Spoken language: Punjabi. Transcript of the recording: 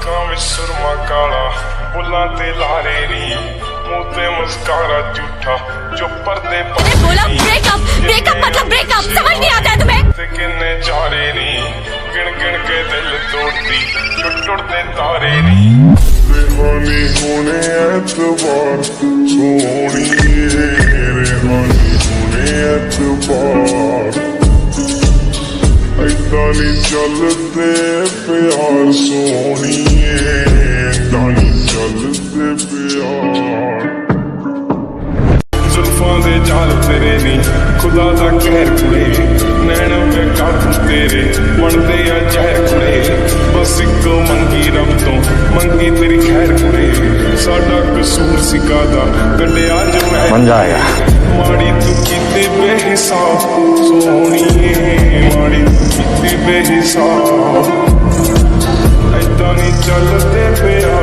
ਅੱਖਾਂ ਵਿੱਚ ਸੁਰਮਾ ਕਾਲਾ, ਬੁੱਲਾਂ ਤੇ ਲਾਰੇ ਨੀ, ਮੂੰਹ ਤੇ ਮੁਸਕਾਰਾ ਝੂਠਾ, ਜੋ ਪਰਦੇ बोला ब्रेकअप ब्रेकअप मतलब ब्रेकअप, समझ नहीं आता है तुम्हें? ਤੇ ਕਿੰਨੇ ਚਾਰੇ ਨੀ, ਗਿਣ ਗਿਣ ਕੇ ਦਿਲ ਤੋੜਦੀ, ਜੋ ਟੁੱਟਦੇ ਤਾਰੇ ਨੀ। ਰਿਹਾਨੀ ਹੋਣੇ ਐਤਵਾਰ ਸੋਹਣੀਏ, ਰਿਹਾਨੀ ਹੋਣੇ ਐਤਵਾਰ, ਏਦਾਂ ਨੀ ਚੱਲਦੇ ਪਿਆਰ ਸੋਹਣੀਏ, ਏਦਾਂ ਨੀ ਚੱਲਦੇ ਪਿਆਰ। ਜ਼ੁਲਫਾਂ ਦੇ ਜਾਲ ਤੇਰੇ ਨੀ, ਖੁਦਾ ਦਾ ਕਹਿਰ ਕੁੜੇ, ਨੈਣ ਬੇਕਾਰ ਤੇਰੇ ਬਣਦੇ ਆ ਜ਼ਹਿਰ ਕੁੜੇ। ਬਸ ਇੱਕ ਮੰਗੀ ਰੱਬ ਤੋਂ, ਮੰਗੀ ਤੇਰੀ ਖੈਰ ਕੁੜੇ, ਸਾਡਾ ਕਸੂਰ ਸੀ ਕਾਹਦਾ ਕੱਢਿਆ ਜੋ ਮੈਂ ਮਾੜੀ ਤੂੰ ਕੀਤੀ ਬੇਹਿਸਾਬ ਸੋਹਣੀਏ, ਮਾੜੀ ਤੂੰ ਕੀਤੀ ਬੇਹਿਸਾਬ, ਏਦਾਂ ਨੀ ਚੱਲਦੇ ਪਿਆ।